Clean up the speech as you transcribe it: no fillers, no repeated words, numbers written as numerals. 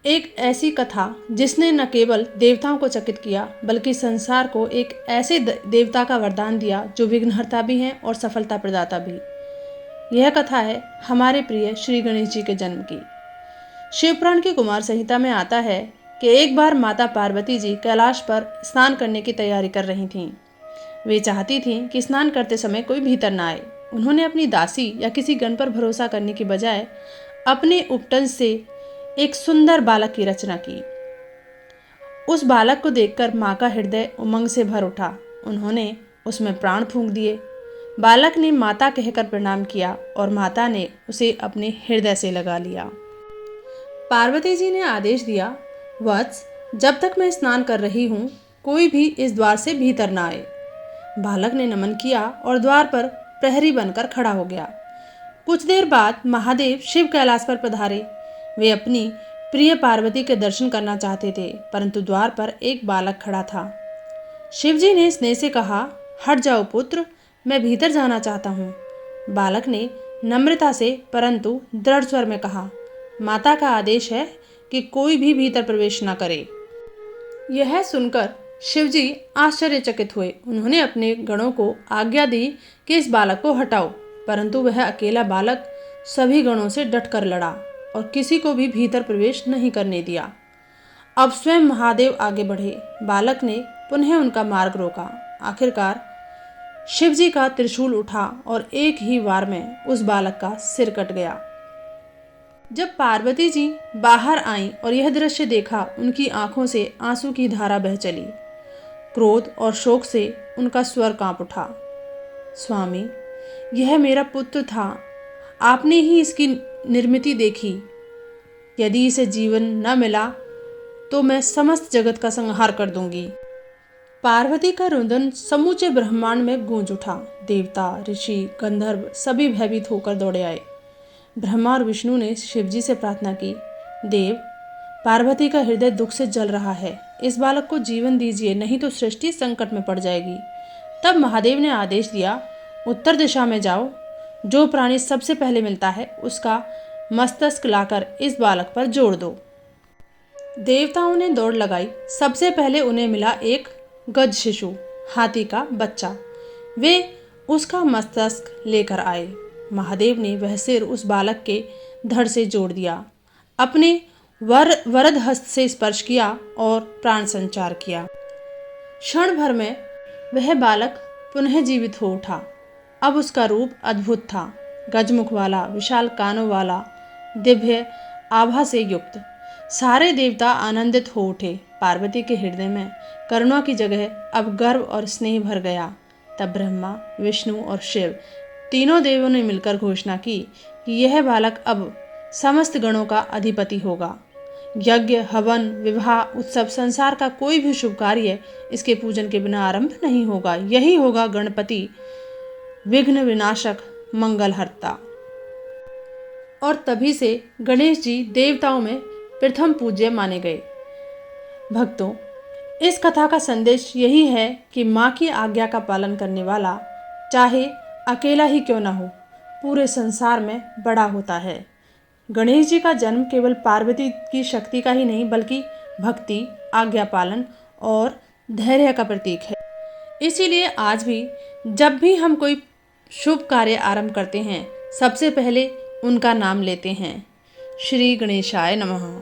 एक ऐसी कथा जिसने न केवल देवताओं को चकित किया बल्कि संसार को एक ऐसे देवता का वरदान दिया जो विघ्नहर्ता भी हैं और सफलता प्रदाता भी। यह कथा है हमारे प्रिय श्री गणेश जी के जन्म की। शिवपुराण की कुमार संहिता में आता है कि एक बार माता पार्वती जी कैलाश पर स्नान करने की तैयारी कर रही थीं। वे चाहती थीं कि स्नान करते समय कोई भीतर न आए। उन्होंने अपनी दासी या किसी गण पर भरोसा करने की बजाय अपने उपटन से एक सुंदर बालक की रचना की। उस बालक को देखकर माँ का हृदय उमंग से भर उठा। उन्होंने उसमें प्राण फूंक दिए। बालक ने माता कहकर प्रणाम किया और माता ने उसे अपने हृदय से लगा लिया। पार्वती जी ने आदेश दिया, वत्स, जब तक मैं स्नान कर रही हूँ कोई भी इस द्वार से भीतर न आए। बालक ने नमन किया और द्वार पर प्रहरी बनकर खड़ा हो गया। कुछ देर बाद महादेव शिव कैलाश पर पधारे। वे अपनी प्रिय पार्वती के दर्शन करना चाहते थे, परंतु द्वार पर एक बालक खड़ा था। शिवजी ने स्नेह से कहा, हट जाओ पुत्र, मैं भीतर जाना चाहता हूँ। बालक ने नम्रता से परंतु दृढ़ स्वर में कहा, माता का आदेश है कि कोई भी भीतर प्रवेश न करे। यह सुनकर शिवजी आश्चर्यचकित हुए। उन्होंने अपने गणों को आज्ञा दी कि इस बालक को हटाओ, परंतु वह अकेला बालक सभी गणों से डटकर लड़ा और किसी को भी भीतर प्रवेश नहीं करने दिया। अब स्वयं महादेव आगे बढ़े। बालक ने पुनः उनका मार्ग रोका। आखिरकार शिवजी का त्रिशूल उठा और एक ही वार में उस बालक का सिर कट गया। जब पार्वती जी बाहर आईं और यह दृश्य देखा, उनकी आंखों से आंसू की धारा बह चली। क्रोध और शोक से उनका स्वर कांप उठा। स्वामी, यह मेरा पुत्र था, आपने ही इसकी निर्मिति देखी। यदि इसे जीवन न मिला तो मैं समस्त जगत का संहार कर दूंगी। पार्वती का रुदन समूचे ब्रह्मांड में गूंज उठा। देवता, ऋषि, गंधर्व सभी भयभीत होकर दौड़े आए। ब्रह्मा और विष्णु ने शिवजी से प्रार्थना की, देव, पार्वती का हृदय दुख से जल रहा है, इस बालक को जीवन दीजिए, नहीं तो सृष्टि संकट में पड़ जाएगी। तब महादेव ने आदेश दिया, उत्तर दिशा में जाओ, जो प्राणी सबसे पहले मिलता है उसका मस्तक लाकर इस बालक पर जोड़ दो। देवताओं ने दौड़ लगाई। सबसे पहले उन्हें मिला एक गज शिशु, हाथी का बच्चा। वे उसका मस्तक लेकर आए। महादेव ने वह सिर उस बालक के धड़ से जोड़ दिया, अपने वरद हस्त से स्पर्श किया और प्राण संचार किया। क्षण भर में वह बालक पुनः जीवित हो उठा। अब उसका रूप अद्भुत था, गजमुख वाला, विशाल कानों वाला, दिव्य आभा से युक्त। सारे देवता आनंदित हो उठे। पार्वती के हृदय में करुणा की जगह अब गर्व और स्नेह भर गया। तब ब्रह्मा, विष्णु और शिव तीनों देवों ने मिलकर घोषणा की कि यह बालक अब समस्त गणों का अधिपति होगा। यज्ञ, हवन, विवाह, उत्सव, संसार का कोई भी शुभ कार्य इसके पूजन के बिना आरंभ नहीं होगा। यही होगा गणपति, विघ्न विनाशक, मंगलहर्ता। और तभी से गणेश जी देवताओं में प्रथम पूज्य माने गए। भक्तों, इस कथा का संदेश यही है कि माँ की आज्ञा का पालन करने वाला चाहे अकेला ही क्यों न हो, पूरे संसार में बड़ा होता है। गणेश जी का जन्म केवल पार्वती की शक्ति का ही नहीं बल्कि भक्ति, आज्ञा पालन और धैर्य का प्रतीक है। इसीलिए आज भी जब भी हम कोई शुभ कार्य आरंभ करते हैं, सबसे पहले उनका नाम लेते हैं। श्री गणेशाय नमः।